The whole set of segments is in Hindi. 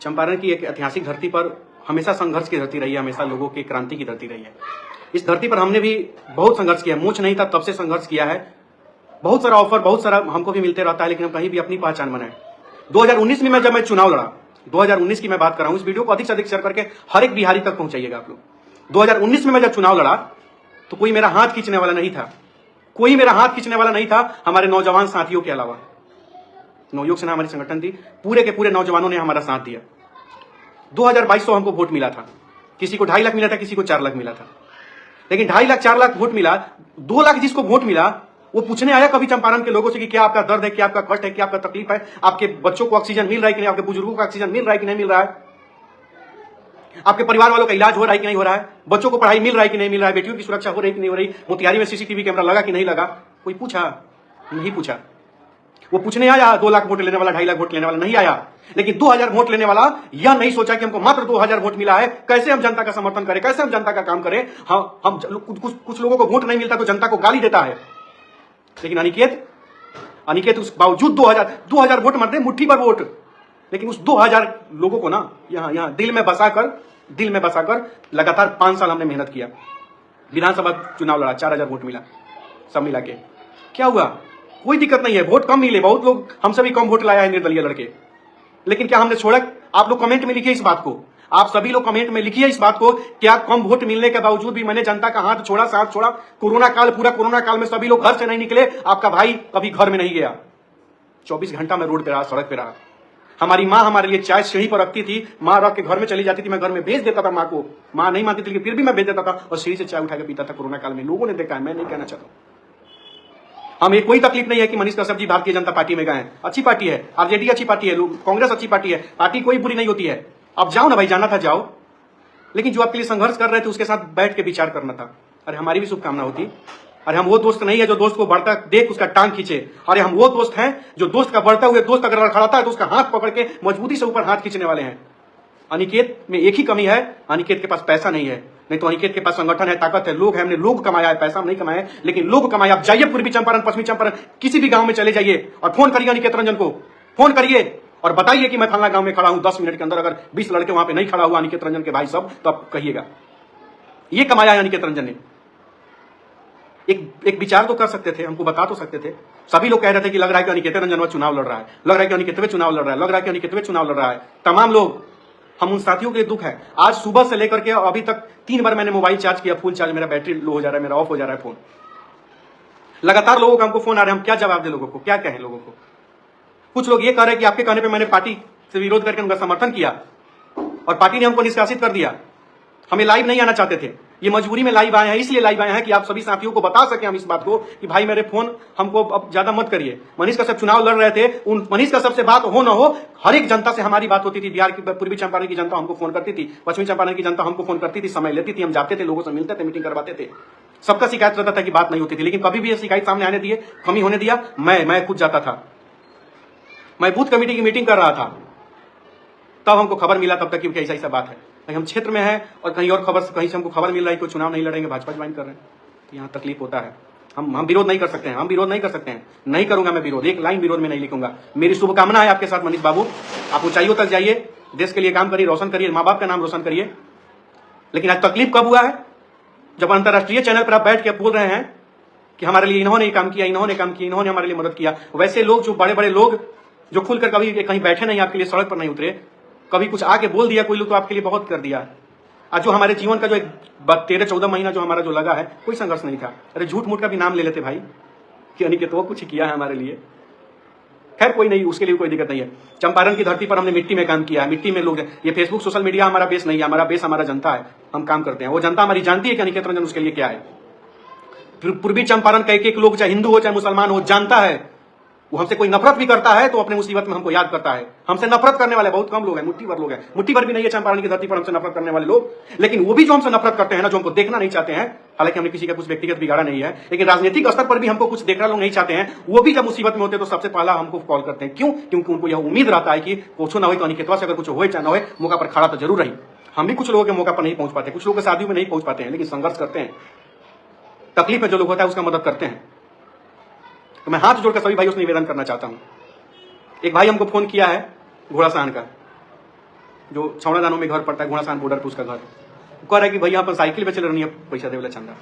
चंपारण की एक ऐतिहासिक धरती पर हमेशा संघर्ष की धरती रही है, हमेशा लोगों की क्रांति की धरती रही है। इस धरती पर हमने भी बहुत संघर्ष किया, मूछ नहीं था तब से संघर्ष किया है। बहुत सारा ऑफर, बहुत सारा हमको भी मिलते रहता है, लेकिन हम कहीं भी अपनी पहचान बनाए। 2019 में जब मैं चुनाव लड़ा, 2019 की मैं बात कर रहा हूं, इस वीडियो को अधिक से अधिक शेयर करके हर एक बिहारी तक पहुंचाइएगा आप लोग। 2019 में मैं जब चुनाव लड़ा तो कोई मेरा हाथ खींचने वाला नहीं था, कोई मेरा हाथ खींचने वाला नहीं था हमारे नौजवान साथियों के अलावा। नवयुग सेना हमारी संगठन थी, पूरे के पूरे नौजवानों ने हमारा साथ दिया। 2200 हमको वोट मिला था, किसी को 2.5 लाख मिला था, किसी को 4 लाख मिला था, लेकिन 2.5 लाख 4 लाख वोट मिला। 2 लाख जिसको वोट मिला वो पूछने आया कभी चंपारण के लोगों से कि क्या आपका दर्द है, क्या आपका कष्ट है, क्या आपका तकलीफ है, आपके बच्चों को ऑक्सीजन मिल रहा है कि नहीं, आपके बुजुर्गों को ऑक्सीजन मिल रहा है कि नहीं मिल रहा है, आपके परिवार वालों का इलाज हो रहा है कि नहीं हो रहा है, बच्चों को पढ़ाई मिल रहा है कि नहीं मिल रहा है, बेटियों की सुरक्षा हो रही कि नहीं हो रही, मोतिहारी में सीसीटीवी कैमरा लगा कि नहीं लगा, कोई पूछा? नहीं पूछा। वो पूछने आया 2 लाख वोट लेने वाला, 2.5 लाख वोट लेने वाला नहीं आया, लेकिन 2000 वोट लेने वाला यह नहीं सोचा कि हमको मात्र 2000 वोट मिला है, कैसे हम जनता का समर्थन करें, कैसे हम जनता का काम करें। हम कुछ लोगों को वोट नहीं मिलता तो जनता को गाली देता है, लेकिन अनिकेत उस बावजूद 2000 वोट मारते, मुट्ठी भर वोट, लेकिन उस 2000 लोगों को ना यहां दिल में बसाकर लगातार 5 साल हमने मेहनत किया। विधानसभा चुनाव लड़ा, 4000 वोट मिला सब मिला के। क्या हुआ? कोई दिक्कत नहीं है, वोट कम मिले, बहुत लोग हमसे भी कम वोट लाया है निर्दलीय लड़के, लेकिन क्या हमने छोड़ा? आप लोग कमेंट में लिखिए इस बात को, आप सभी लोग कमेंट में लिखिए इस बात को, क्या कम वोट मिलने के बावजूद भी मैंने जनता का हाथ छोड़ा, साथ छोड़ा? कोरोना काल, पूरा कोरोना काल में सभी लोग घर से नहीं निकले, आपका भाई कभी घर में नहीं गया, 24 घंटा में रोड पे रहा, सड़क पे रहा। हमारी माँ हमारे लिए चाय सीढ़ी पर रखती थी, माँ रख के घर में चली जाती थी, मैं घर में भेज देता था माँ को, माँ नहीं मानती थी लेकिन फिर भी मैं भेज देता था और सीढ़ी से चाय उठा के पीता था कोरोना काल में। लोगों ने देखा है, मैं नहीं कहना चाहता। हमें कोई तकलीफ नहीं है कि मनीष कश्यप जी भारतीय जनता पार्टी में गए हैं, अच्छी पार्टी है, आरजेडी अच्छी पार्टी है, कांग्रेस अच्छी पार्टी है, पार्टी कोई बुरी नहीं होती है। अब जाओ ना भाई, जाना था जाओ, लेकिन जो आपके लिए संघर्ष कर रहे थे उसके साथ बैठ के विचार करना था। अरे हमारी भी शुभकामना होती। अरे हम वो दोस्त नहीं है जो दोस्त को बढ़ता देख उसका टांग खींचे, अरे हम वो दोस्त हैं जो दोस्त का बढ़ता हुए दोस्त अगर लड़खड़ाता है तो उसका हाथ पकड़ के मजबूती से ऊपर हाथ खींचने वाले हैं। अनिकेत में एक ही कमी है, अनिकेत के पास पैसा नहीं है, नहीं तो अनिकेत के पास संगठन है, ताकत है, लोग है, हमने लोग कमाया है, पैसा नहीं कमाया है, लेकिन लोग कमाया। आप जाइए पूर्वी चंपारण, पश्चिमी चंपारण, किसी भी गांव में चले जाइए और फोन करिए अनिकेत रंजन को, फोन करिए और बताइए कि मैं फलना गांव में खड़ा हूं, 10 मिनट के अंदर अगर 20 लड़के वहां पे नहीं खड़ा हुआ अनिकेत रंजन के भाई सब, तो आप कहिएगा ये कमाया है अनिकेत रंजन ने। एक विचार तो कर सकते थे, हमको बता तो सकते थे। सभी लोग कह रहे थे कि लग रहा है कि अनिकेत रंजन चुनाव लड़ रहा है, लग रहा है कि अनिकेत चुनाव लड़ रहा है, लग रहा है कि अनिकेत चुनाव लड़ रहा है। तमाम लोग, हम उन साथियों के लिए दुख है। आज सुबह से लेकर के अभी तक 3 बार मैंने मोबाइल चार्ज किया, फुल चार्ज, मेरा बैटरी लो हो जा रहा है, मेरा ऑफ हो जा रहा है फोन। लगातार लोगों का हमको फोन आ रहे हैं, हम क्या जवाब दें लोगों को, क्या कहें लोगों को? कुछ लोग ये कह रहे हैं कि आपके कहने पे मैंने पार्टी से विरोध करके उनका समर्थन किया और पार्टी ने हमको निष्कासित कर दिया, हमें लाइव नहीं आना चाहते थे। ये मजबूरी में लाइव आए हैं, इसलिए लाइव आए हैं कि आप सभी साथियों को बता सकें हम इस बात को कि भाई मेरे फोन हमको अब ज्यादा मत करिए। मनीष कश्यप चुनाव लड़ रहे थे, उन मनीष कश्यप से बात हो ना हो, हर एक जनता से हमारी बात होती थी। बिहार की, पूर्वी चंपारण की जनता हमको फोन करती थी, पश्चिमी चंपारण की जनता हमको फोन करती थी, समय लेती थी, हम जाते थे, लोगों से मिलते थे, मीटिंग करवाते थे। सबका शिकायत रहता था कि बात नहीं होती थी, लेकिन कभी भी ये शिकायत सामने आने दिए, कमी होने दिया? मैं खुद जाता था, मैं बूथ कमेटी की मीटिंग कर रहा था, तब हमको खबर मिला तब तक कि ऐसा ऐसा बात है। हम क्षेत्र में हैं और कहीं और खबर, कहीं से हमको खबर मिल रहा है कि चुनाव नहीं लड़ेंगे, भाजपा ज्वाइन कर रहे हैं, तो यहाँ तकलीफ होता है। हम विरोध नहीं कर सकते हैं, हम विरोध नहीं कर सकते हैं, नहीं करूंगा मैं विरोध, एक लाइन विरोध में नहीं लिखूंगा। मेरी शुभकामना है आपके साथ मनीष बाबू, आप ऊंचाइयों तक जाइए, देश के लिए काम करिए, रोशन करिए, माँ बाप का नाम रोशन करिए। लेकिन आज तकलीफ कब हुआ है? जब अंतर्राष्ट्रीय चैनल पर आप बैठ के बोल रहे हैं कि हमारे लिए इन्होंने काम किया, इन्होंने काम किया, इन्होंने हमारे लिए मदद किया। वैसे लोग, जो बड़े बड़े लोग जो खुलकर कभी कहीं बैठे नहीं, आपके लिए सड़क पर नहीं उतरे, कभी कुछ आके बोल दिया कोई लोग, तो आपके लिए बहुत कर दिया। आज जो हमारे जीवन का जो 13-14 महीना जो हमारा जो लगा है, कोई संघर्ष नहीं था। अरे झूठ मूठ का भी नाम ले लेते भाई कि अनिकेत वो कुछ किया है हमारे लिए। खैर कोई नहीं, उसके लिए कोई दिक्कत नहीं है। चंपारण की धरती पर हमने मिट्टी में काम किया है, मिट्टी में लोग, ये फेसबुक सोशल मीडिया हमारा बेस नहीं है, हमारा बेस हमारा जनता है। हम काम करते हैं, वो जनता हमारी जानती है कि अनिकेत रंजन उसके लिए क्या है। पूर्वी चंपारण का एक लोग, चाहे हिंदू हो चाहे मुसलमान हो, जानता है। वो हमसे कोई नफरत भी करता है तो अपने मुसीबत में हमको याद करता है। हमसे नफरत करने वाले बहुत कम लोग हैं, मुट्ठी भर लोग हैं, मुट्ठी भर भी नहीं है चंपारण की धरती पर हमसे नफरत करने वाले लोग। लेकिन वो भी जो हमसे नफरत करते हैं ना, जो हमको देखना नहीं चाहते हैं, हालांकि हमने किसी का कुछ व्यक्तिगत बिगाड़ा नहीं है, लेकिन राजनीतिक स्तर पर भी हमको कुछ देखना लोग नहीं चाहते हैं, वो भी जब मुसीबत में होते हैं तो सबसे पहला हमको कॉल करते हैं। क्यों? क्योंकि उनको यह उम्मीद रहता है कि कुछ ना हो तो अनिकेतवा से अगर कुछ हो चाहे ना हो, मौका पर खड़ा तो जरूर रही। हम भी कुछ लोगों के मौका पर नहीं पहुंच पाते, कुछ लोगों के शादियों में नहीं पहुंच पाते हैं, लेकिन संघर्ष करते हैं। तकलीफ में जो लोग होता है उसका मदद करते हैं। तो मैं हाथ जोड़कर सभी भाइयों से निवेदन करना चाहता हूं। एक भाई हमको फोन किया है घोड़ा सहन का, जो छौड़ादानों में घर पड़ता है, घोड़ासान बॉर्डर पर उसका घर। कह रहा है कि भैया अपन साइकिल पे चल रही है, पैसा दे वाला चंदा।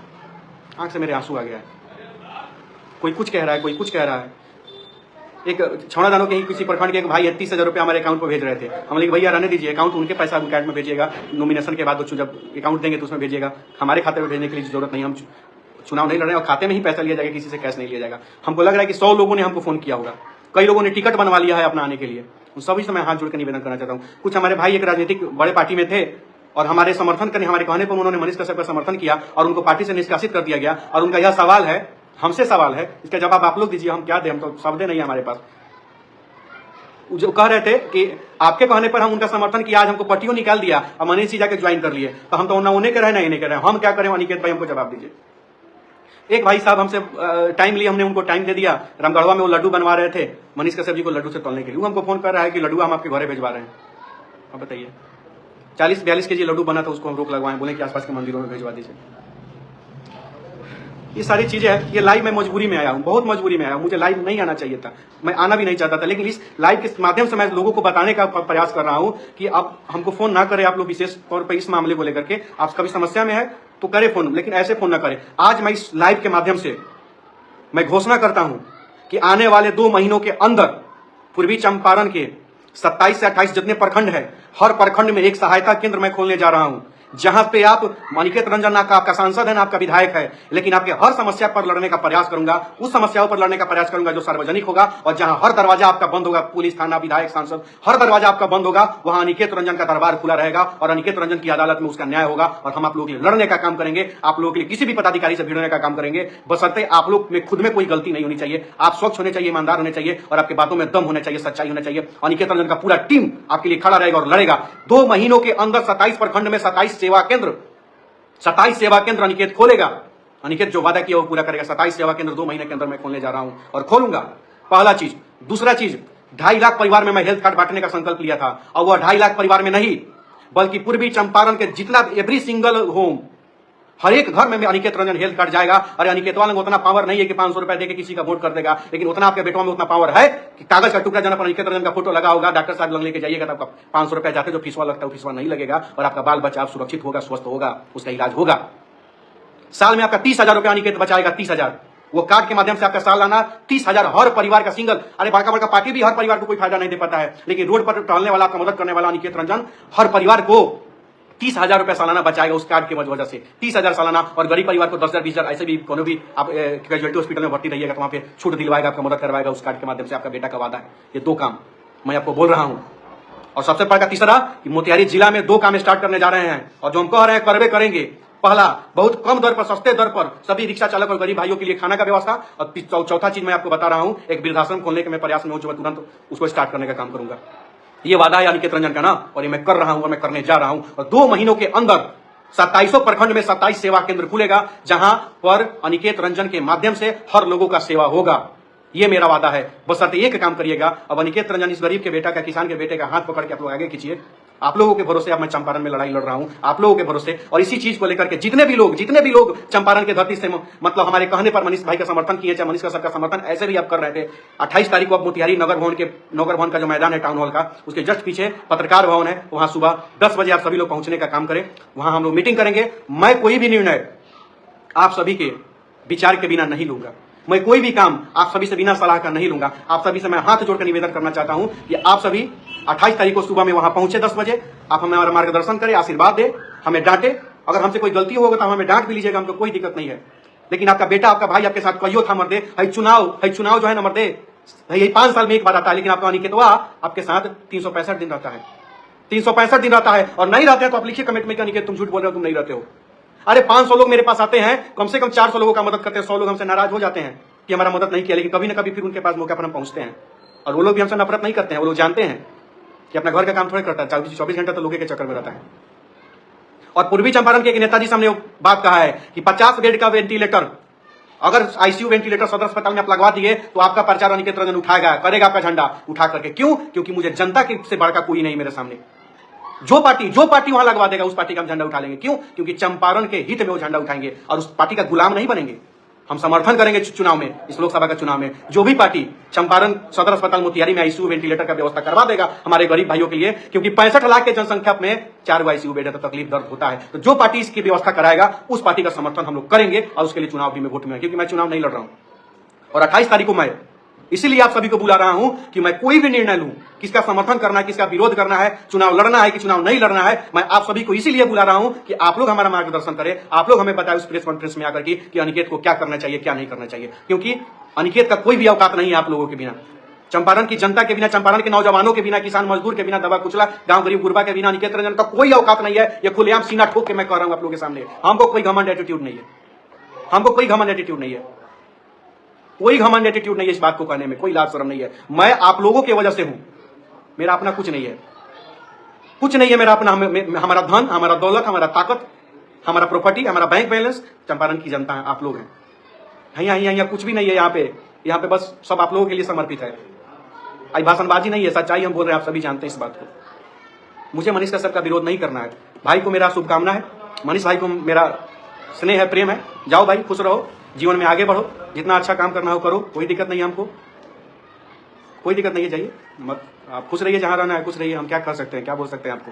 आंख से मेरे आंसू आ गया है। कोई कुछ कह रहा है, कोई कुछ कह रहा है। एक छौड़ादानों के ही किसी प्रखंड के एक भाई है, 30,000 रुपये हमारे अकाउंट पर भेज रहे थे। हम लोग भैया रहने दीजिए, अकाउंट उनके पैसा अकाउंट में भेजिएगा, नॉमिनेशन के बाद जब अकाउंट देंगे तो उसमें भेजिएगा, हमारे खाते में भेजने के लिए जरूरत नहीं। हम चुनाव नहीं लड़ रहे हैं और खाते में ही पैसा लिया जाएगा, किसी से कैश नहीं लिया जाएगा। हमको लग रहा है कि 100 लोगों ने हमको फोन किया होगा, कई लोगों ने टिकट बनवा लिया है अपना आने के लिए। उन सभी से मैं हाथ जोड़ कर निवेदन करना चाहता हूँ। कुछ हमारे भाई एक राजनीतिक बड़े पार्टी में थे और हमारे समर्थन करने, हमारे कहने पर उन्होंने मनीष कश्यप का समर्थन किया और उनको पार्टी से निष्कासित कर दिया गया। और उनका यह सवाल है, हमसे सवाल है, इसका जवाब आप लोग दीजिए। हम क्या दें, हम तो शब्द नहीं है हमारे पास। जो कह रहे थे कि आपके कहने पर हम उनका समर्थन किया, आज हमको पट्टियों निकाल दिया और मनीष जी जाके ज्वाइन कर लिए, तो हम तो ना उन्हें कह रहे हैं ना इन्हें कह रहे हैं। हम क्या करें? अनिकेत भाई हमको जवाब दीजिए। एक भाई साहब हमसे टाइम लिया, हमने उनको टाइम दे दिया। रामगढ़वा में वो लड्डू बनवा रहे थे मनीष कश्यप जी को लड्डू से तोलने के लिए। वो हमको फोन कर रहा है कि लड्डू हम आपके घरे भिजवा रहे हैं। अब बताइए, 40-42 केजी लड्डू बना था, उसको हम रोक लगवाएं, बोले कि आसपास के मंदिरों में भिजवा दीजिए। ये सारी चीजें हैं। ये लाइव मैं मजबूरी में आया हूँ, बहुत मजबूरी में आया हूँ। मुझे लाइव नहीं आना चाहिए था, मैं आना भी नहीं चाहता था, लेकिन इस लाइव के माध्यम से मैं लोगों को बताने का प्रयास कर रहा हूँ कि आप हमको फोन ना करें। आप लोग विशेष तौर पर इस मामले को लेकर के, आप कभी समस्या में है तो करें फोन, लेकिन ऐसे फोन ना करें। आज मैं इस लाइव के माध्यम से मैं घोषणा करता हूं कि आने वाले 2 महीनों के अंदर पूर्वी चंपारण के 27 से 28 जितने प्रखंड है, हर प्रखंड में एक सहायता केंद्र मैं खोलने जा रहा हूं, जहां पे आप अनिकेत रंजन आपका सांसद है, आपका विधायक है, लेकिन आपके हर समस्या पर लड़ने का प्रयास करूंगा, उस समस्याओं पर लड़ने का प्रयास करूंगा जो सार्वजनिक होगा। और जहां हर दरवाजा आपका बंद होगा, पुलिस थाना विधायक सांसद हर दरवाजा आपका बंद होगा, वहां अनिकेत रंजन का दरबार खुला रहेगा और अनिकेत रंजन की अदालत में उसका न्याय होगा। और हम आप लोगों के लिए लड़ने का काम करेंगे, आप लोगों के लिए किसी भी पदाधिकारी से भिड़ने का काम करेंगे, बशर्ते आप लोग में खुद में कोई गलती नहीं होनी चाहिए। आप स्वच्छ होने चाहिए, ईमानदार होने चाहिए और आपकी बातों में दम होना चाहिए, सच्चाई होना चाहिए। अनिकेत रंजन का पूरा टीम आपके लिए खड़ा रहेगा और लड़ेगा। 2 महीनों के अंदर 27 प्रखंड में 27 सेवा केंद्र अनिकेत खोलेगा। अनिकेत जो वादा किया वो पूरा करेगा। 27 सेवा केंद्र 2 महीने के अंदर मैं खोलने जा रहा हूं और खोलूंगा। पहला चीज। दूसरा चीज, 2.5 लाख परिवार में मैं हेल्थ कार्ड बांटने का संकल्प लिया था और वह 2.5 लाख परिवार में नहीं, बल्कि पूर्वी चंपारण के जितना एवरी सिंगल होम, हर एक घर में अनिकेत रंजन हेल्थ कार्ड जाएगा। अरे अनिकेत वाले उतना पावर नहीं है कि 500 रुपए देके किसी का वोट कर देगा, लेकिन उतना आपके बेटों में उतना पावर है कि कागज का टुकड़ा जहां पर अनिकेत रंजन का फोटो लगा होगा, डॉक्टर साहब लग लेके जाइएगा तो आपका 500 रुपए जाते जो फीसवा लगता है वो फीसवा नहीं लगेगा और आपका बाल बच्चा सुरक्षित होगा, स्वस्थ होगा, उसका इलाज होगा। साल में आपका 30,000 रुपए अनिकेत बचाएगा। 30,000 वो कार्ड के माध्यम से आपका साल आना 30,000 हर परिवार का सिंगल। अरे बड़का बड़का पार्टी भी हर परिवार को कोई फायदा नहीं दे पाता है, लेकिन रोड पर टहलने वाला, आपका मदद करने वाला अनिकेत रंजन हर परिवार को 30,000 रुपए सालाना बचाएगा उस कार्ड की वजह से। 30,000 सालाना। और गरीब परिवार को 10,000 20,000 ऐसे भी कोनो भी आप कैजुअलिटी हॉस्पिटल में भर्ती रहिएगा तो वहां पे छूट दिलवाएगा, आपका मदद करवाएगा उस कार्ड के माध्यम से। आपका बेटा का वादा है। ये 2 काम मैं आपको बोल रहा हूं। और सबसे बड़ा तीसरा कि मोतिहारी जिला में 2 काम स्टार्ट करने जा रहे हैं और जो हम कह रहे हैं करवे करेंगे। पहला, बहुत कम दर पर, सस्ते दर पर सभी रिक्शा चालक और गरीब भाइयों के लिए खाना का व्यवस्था। और चौथा चीज मैं आपको बता रहा हूं, एक वृद्धाश्रम खोलने के मैं प्रयास में हूं, जो मैं तुरंत उसको स्टार्ट करने का काम करूंगा। ये वादा है अनिकेत रंजन का ना, और ये मैं कर रहा हूं और मैं करने जा रहा हूं। और 2 महीनों के अंदर 27 प्रखंड में 27 सेवा केंद्र खुलेगा, जहां पर अनिकेत रंजन के माध्यम से हर लोगों का सेवा होगा। ये मेरा वादा है। बशर्ते एक काम करिएगा, अब अनिकेत रंजन इस गरीब के बेटा का, किसान के बेटे का हाथ पकड़ के आप लोग आगे खींचिए। आप लोगों के भरोसे अब मैं चंपारण में लड़ाई लड़ रहा हूं, आप लोगों के भरोसे। और इसी चीज को लेकर के जितने भी लोग चंपारण के धरती से मतलब हमारे कहने पर मनीष भाई का समर्थन किए, चाहे मनीष का सबका समर्थन ऐसे भी आप कर रहे थे। 28 तारीख को अब मोतिहारी नगर भवन का जो मैदान है टाउन हॉल का, उसके जस्ट पीछे पत्रकार भवन है, वहां सुबह 10 बजे आप सभी लोग पहुंचने का काम करें। वहां हम लोग मीटिंग करेंगे। मैं कोई भी निर्णय आप सभी के विचार के बिना नहीं लूंगा, मैं कोई भी काम आप सभी से बिना सलाह का नहीं लूंगा। आप सभी से मैं हाथ जोड़कर निवेदन करना चाहता हूं कि आप सभी 28 तारीख को सुबह में वहां पहुंचे 10 बजे। आप हमारा मार्गदर्शन करें, आशीर्वाद दे, हमें डांटे। अगर हमसे कोई गलती होगा तो हमें डांट भी लीजिएगा, हमको कोई दिक्कत नहीं है। लेकिन आपका बेटा, आपका भाई आपके साथ कहियो था मर्दे, है चुनाव जो है ना मर्दे, यही 5 साल में एक बार आता है, लेकिन आपका अनिकेतवा आपके साथ 365 दिन रहता है। 365 दिन रहता है। और नहीं रहते हैं तो आप लिखिए कमेंट में कि अनिकेत तुम झूठ बोल रहे हो, तुम नहीं रहते हो। अरे 500 लोग मेरे पास आते हैं, कम से कम 400 लोगों का मदद करते हैं। 100 लोग हमसे नाराज हो जाते हैं कि हमारा मदद नहीं किया, लेकिन कभी ना कभी फिर उनके पास मौके पर हम पहुंचते हैं। और वो लोग भी हमसे नफरत नहीं करते हैं, वो लोग जानते हैं कि अपना घर का काम थोड़े करता है, 24 घंटा तो लोगों के चक्कर में रहता है। और पूर्वी चंपारण के एक नेताजी सामने बात कहा है कि 50 बेड का वेंटिलेटर, अगर आईसीयू वेंटिलेटर सदर अस्पताल में आप लगवा दिए तो आपका प्रचार अनिकेत रंजन उठाएगा, करेगा आपका झंडा उठा करके। क्यों? क्योंकि मुझे जनता के से बढ़कर कोई नहीं मेरे सामने। जो पार्टी वहां लगवा देगा उस पार्टी का हम झंडा उठा लेंगे। क्यों? क्योंकि चंपारण के हित में वो झंडा उठाएंगे और उस पार्टी का गुलाम नहीं बनेंगे। हम समर्थन करेंगे चुनाव में, इस लोकसभा का चुनाव में जो भी पार्टी चंपारण सदर अस्पताल मोतिहारी में आईसीयू वेंटिलेटर का व्यवस्था करवा देगा हमारे गरीब भाइयों के लिए, क्योंकि 65 लाख के जनसंख्या में 4 आईसीयू बेड है तो तकलीफ दर्द होता है। तो जो पार्टी इसकी व्यवस्था कराएगा उस पार्टी का समर्थन हम लोग करेंगे और उसके लिए चुनाव भी में वोट में, क्योंकि मैं चुनाव नहीं लड़ रहा हूं। और 28 तारीख को मैं इसीलिए आप सभी को बुला रहा हूं कि मैं कोई भी निर्णय लूं, किसका समर्थन करना है, किसका विरोध करना है, चुनाव लड़ना है कि चुनाव नहीं लड़ना है, मैं आप सभी को इसीलिए बुला रहा हूं कि आप लोग हमारा मार्गदर्शन करें, आप लोग हमें बताएं उस प्रेस कॉन्फ्रेंस में आकर कि अनिकेत को क्या करना चाहिए, क्या नहीं करना चाहिए, क्योंकि अनिकेत का कोई भी औकात नहीं है आप लोगों के बिना, चंपारण की जनता के बिना, चंपारण के नौजवानों के बिना, किसान मजदूर के बिना, दबा कुचला गांव गरीब गुरबा के बिना अनिकेत रंजन का कोई औकात नहीं है। ये खुलेआम सीना ठोक के मैं कह रहा हूं आप लोगों के सामने। हमको कोई घमंड एटीट्यूड नहीं है, हमको कोई घमंड एटीट्यूड नहीं है, कोई घमंड एटीट्यूड नहीं है इस बात को कहने में, कोई लाज शर्म नहीं है। मैं आप लोगों की वजह से हूं, मेरा अपना कुछ नहीं है, कुछ नहीं है मेरा अपना। हमारा धन, हमारा दौलत, हमारा ताकत, हमारा प्रॉपर्टी, हमारा बैंक बैलेंस चंपारण की जनता है, आप लोग हैं। यहाँ कुछ भी नहीं है, यहाँ पे बस सब आप लोगों के लिए समर्पित है। आई भाषणबाजी नहीं है, सच्चाई हम बोल रहे हैं, आप सभी जानते हैं इस बात को। मुझे मनीष कश्यप का विरोध नहीं करना है, भाई को मेरा शुभकामना है, मनीष भाई को मेरा स्नेह है, प्रेम है। जाओ भाई, खुश रहो, जीवन में आगे बढ़ो, जितना अच्छा काम करना हो करो, कोई दिक्कत नहीं है हमको, कोई दिक्कत नहीं है। जाइए मत, आप खुश रहिए, जहां रहना है खुश रहिए, हम क्या कर सकते हैं, क्या बोल सकते हैं आपको।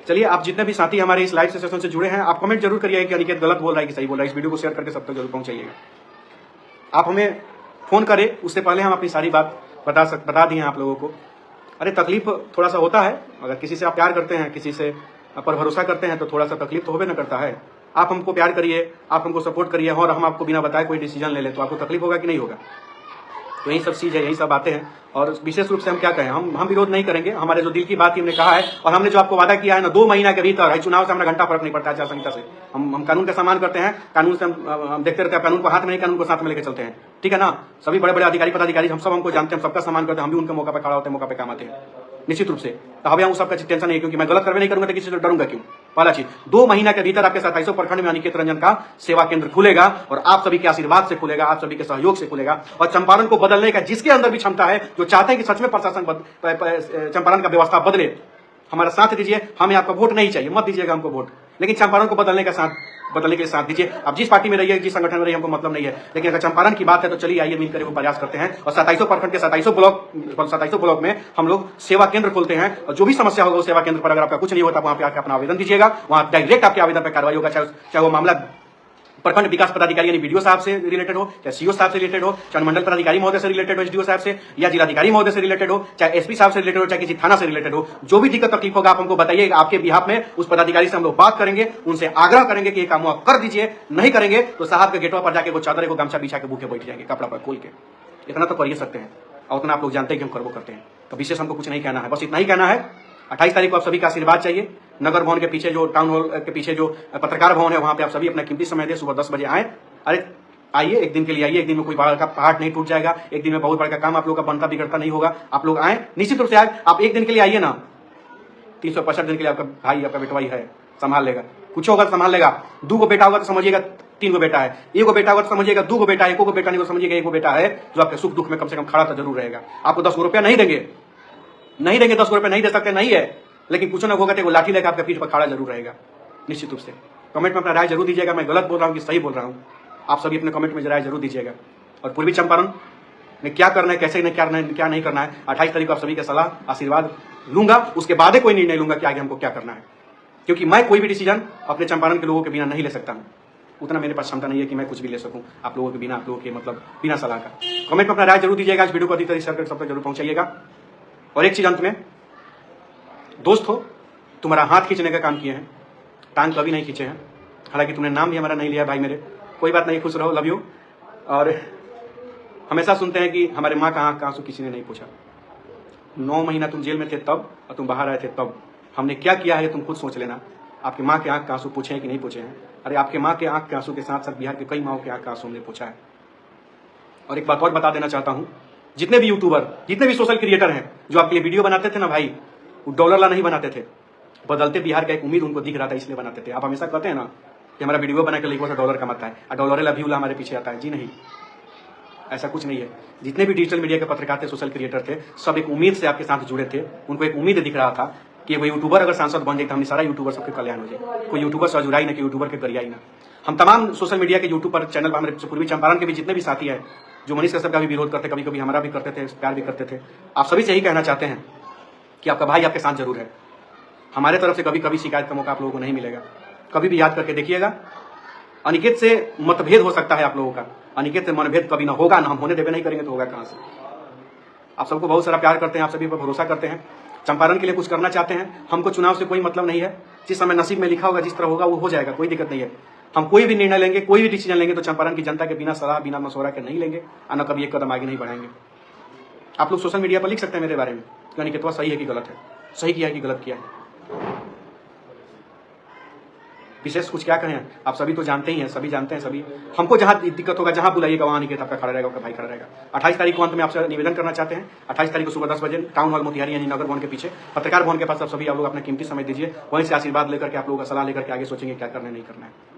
चलिए, आप जितने भी साथी हमारे इस लाइव सेशन से जुड़े हैं, आप कमेंट जरूर करिए कि अनिकेत गलत बोल रहा है कि सही बोल रहा है। इस वीडियो को शेयर करके सब तक जरूर पहुंचाइएगा। आप हमें फोन करें, उससे पहले हम अपनी सारी बात बता दिए आप लोगों को। अरे तकलीफ थोड़ा सा होता है, अगर किसी से आप प्यार करते हैं, किसी से पर भरोसा करते हैं तो थोड़ा सा तकलीफ तो होबे न करता है। आप हमको प्यार करिए, आप हमको सपोर्ट करिए और हम आपको बिना बताए कोई डिसीजन ले ले तो आपको तकलीफ होगा कि नहीं होगा। तो यही सब चीज़ है, यही सब बातें हैं। और विशेष रूप से हम क्या कहें, हम विरोध नहीं करेंगे, हमारे जो दिल की बात हमने कहा है और हमने जो आपको वादा किया है ना, 2 महीना के भीतर है, चुनाव से हमारा घंटा फर्क नहीं पड़ता है, आचार संहिता से हम कानून का सम्मान करते हैं, कानून से हम देखते रहते हैं, कानून को हाथ में नहीं, कानून को साथ में लेकर चलते हैं, ठीक है ना। सभी बड़े बड़े अधिकारी पदाधिकारी हम सब हमको जानते हैं, सबका सम्मान करते हैं, हम भी उनके मौका पर खड़ा होते हैं, मौका पे काम आते हैं निश्चित रूप से। तो हमें उस सबका टेंशन नहीं है, क्योंकि मैं गलत करवे नहीं करूंगा तो किसी से डरूंगा क्यों। पहला चीज, 2 महीना के भीतर आपके 27 प्रखंड में अनिकेत रंजन का सेवा केंद्र खुलेगा और आप सभी के आशीर्वाद से खुलेगा, आप सभी के सहयोग से खुलेगा। और चंपारण को बदलने का जिसके अंदर भी क्षमता है, जो चाहते हैं कि सच में प्रशासन चंपारण का व्यवस्था बदले, हमारा साथ दीजिए। हमें आपका वोट नहीं चाहिए, मत दीजिएगा हमको वोट, लेकिन चंपारण को बदलने के लिए साथ दीजिए। अब जिस पार्टी में रहिए, जिस संगठन में रहिए, हमको मतलब नहीं है, लेकिन अगर चंपारण की बात है तो चलिए आइए मिलकर वो प्रयास करते हैं और 27 प्रखंड के 27 ब्लॉक में हम लोग सेवा केंद्र खोलते हैं। और जो भी समस्या होगा उस सेवा केंद्र पर अगर आपका कुछ नहीं होता, वहां पे आकर अपना आवेदन दीजिएगा, वहां डायरेक्ट आपके आवेदन पर कार्रवाई होगा, चाहे वो मामला प्रखंड विकास पदाधिकारी यानी बीडीओ साहब से रिलेटेड हो, चाहे सीओ साहब से रिलेटेड हो, चाहे मंडल पदाधिकारी महोदय से रिलेटेड हो, एसडीओ साहब से, या जिलाधिकारी महोदय से रिलेटेड हो, चाहे एसपी साहब से रिलेटेड हो, चाहे किसी थाना से रिलेटेड हो, जो भी दिक्कत तकलीफ होगा आप हमको बताइए। आपके बिहाफ में उस पदाधिकारी से हम लोग बात करेंगे, उनसे आग्रह करेंगे कि ये काम आप कर दीजिए। नहीं करेंगे तो साहब के गेटवा पर जाके वो चादर को गमछा बिछा के भूखे बैठ जाएंगे, कपड़ा पर खोल के। इतना तो कर ही सकते हैं और उतना आप लोग जानते हैं कि हम करवो करते हैं। तो विशेष हमको कुछ नहीं कहना है, बस इतना ही कहना है। 28 तारीख को आप सभी का आशीर्वाद चाहिए। नगर भवन के पीछे जो टाउन हॉल के पीछे जो पत्रकार भवन है, वहां पे आप सभी अपना कीमती समय दें, सुबह 10 बजे आए। अरे आइए, एक दिन के लिए आइए, एक दिन में कोई बड़ा का पहाड़ नहीं टूट जाएगा, एक दिन में बहुत बड़ा का काम आप लोग का बनता बिगड़ता नहीं होगा। आप लोग आए, निश्चित रूप से आए। आप एक दिन के लिए आइए ना, 365 दिन के लिए आपका भाई, आपका बेटवाई है, संभाल लेगा। कुछ होगा तो संभाल लेगा। 2 बेटा होगा तो समझिएगा 3 बेटा है, 1 बेटा होगा तो समझिएगा 2 बेटा है, 1 बेटा नहीं तो समझिएगा 1 बेटा है, जो आपके सुख दुख में कम से कम खड़ा तो जरूर रहेगा। आपको 10 रुपया नहीं देंगे, 10 रुपये नहीं दे सकते, नहीं है, लेकिन कुछ ना होगा तो लाठी लेकर आपके पीठ पर खड़ा जरूर रहेगा निश्चित रूप से। कमेंट में अपना राय जरूर दीजिएगा, मैं गलत बोल रहा हूँ कि सही बोल रहा हूँ, आप सभी अपने कमेंट में राय जरूर दीजिएगा। और पूर्वी चंपारण में क्या करना है, कैसे क्या नहीं करना है, 28 तारीख को आप सभी का सलाह आशीर्वाद लूंगा, उसके बाद कोई निर्णय लूंगा कि आगे हमको क्या करना है। क्योंकि मैं कोई भी डिसीजन अपने चंपारण के लोगों के बिना नहीं ले सकता हूँ, उतना मेरे पास क्षमता नहीं है कि मैं कुछ भी ले सकूं आप लोगों के बिना, आप लोगों के मतलब बिना सलाह का। कमेंट में अपना राय जरूर दीजिएगा, इस वीडियो को अधिक तरह से सब तक जरूर पहुंचाइएगा। और एक चीज अंत में, दोस्त हो, तुम्हारा हाथ खींचने का काम किए हैं, टांग कभी नहीं खींचे हैं। हालांकि तुमने नाम भी हमारा नहीं लिया भाई मेरे, कोई बात नहीं, खुश रहो, लव यू। और हमेशा सुनते हैं कि हमारे माँ का आंख का आंसू किसी ने नहीं पूछा। 9 महीना तुम जेल में थे तब और तुम बाहर आए थे तब, हमने क्या किया है तुम खुद सोच लेना। आपकी माँ के आंख का आंसू पूछे हैं कि नहीं पूछे हैं? अरे आपके माँ के आंख के आंसू के साथ साथ बिहार के कई माओं के आंख का आंसू हमने पूछा है। और एक बात और बता देना चाहता हूँ, जितने भी यूट्यूबर, जितने भी सोशल क्रिएटर हैं जो आपके लिए वीडियो बनाते थे ना भाई, वो डॉलर ला नहीं बनाते थे, बदलते बिहार का एक उम्मीद उनको दिख रहा था इसलिए बनाते थे। आप हमेशा कहते हैं ना कि हमारा वीडियो बना के लिखो तो डॉलर कमाता है और डॉलर ला व्यू ला हमारे पीछे आता है। जी नहीं, ऐसा कुछ नहीं है। जितने भी डिजिटल मीडिया के पत्रकार थे, सोशल क्रिएटर थे, सब एक उम्मीद से आपके साथ जुड़े थे। उनको एक उम्मीद दिख रहा था कि वो यूट्यूबर अगर सांसद बन जाए तो हमने सारा यूट्यूबर सबके कल्याण हो जाए। कोई यूट्यूबर से अजुराई ना कि यूट्यूबर के गरियाई ना। हम तमाम सोशल मीडिया के यूट्यूब पर चैनल पर हमारे पूर्वी चंपारण के भी जितने भी साथी हैं जो मनीष कश्यप का भी विरोध करते, कभी कभी हमारा भी करते थे, प्यार भी करते थे, आप सभी से यही कहना चाहते हैं कि आपका भाई आपके साथ जरूर है। हमारे तरफ से कभी कभी शिकायत का मौका आप लोगों को नहीं मिलेगा। कभी भी याद करके देखिएगा, अनिकेत से मतभेद हो सकता है आप लोगों का, अनिकेत से मनभेद कभी ना होगा, ना हम होने देवे नहीं करेंगे तो होगा कहां से। आप सबको बहुत सारा प्यार करते हैं, आप सभी पर भरोसा करते हैं, चंपारण के लिए कुछ करना चाहते हैं। हमको चुनाव से कोई मतलब नहीं है, जिस समय नसीब में लिखा होगा, जिस तरह होगा वो हो जाएगा, कोई दिक्कत नहीं है। हम कोई भी निर्णय लेंगे, कोई भी डिसीजन लेंगे तो चंपारण की जनता के बिना सलाह, बिना मशवरा के नहीं लेंगे और न कभी एक कदम आगे नहीं बढ़ाएंगे। आप लोग सोशल मीडिया पर लिख सकते हैं मेरे बारे में कि अनिकेतवा सही है कि गलत है, सही किया है कि गलत किया है। विशेष कुछ क्या कहें, आप सभी तो जानते ही हैं, सभी जानते हैं। सभी हमको जहां दिक्कत होगा, जहां बुलाइएगा वहां अनिकेत आपका खड़ा रहेगा, आपका भाई खड़ा रहेगा। 28 तारीख को अंत में आपसे निवेदन करना चाहते हैं, 28 तारीख को सुबह 10 बजे टाउन हॉल मोतिहारी यानी नगर भवन के पीछे पत्रकार भवन के पास आप सभी आप लोग अपना कीमती समय दीजिए, वहीं से आशीर्वाद लेकर के आप लोगों का सलाह लेकर के आगे सोचेंगे क्या करना है नहीं करना है।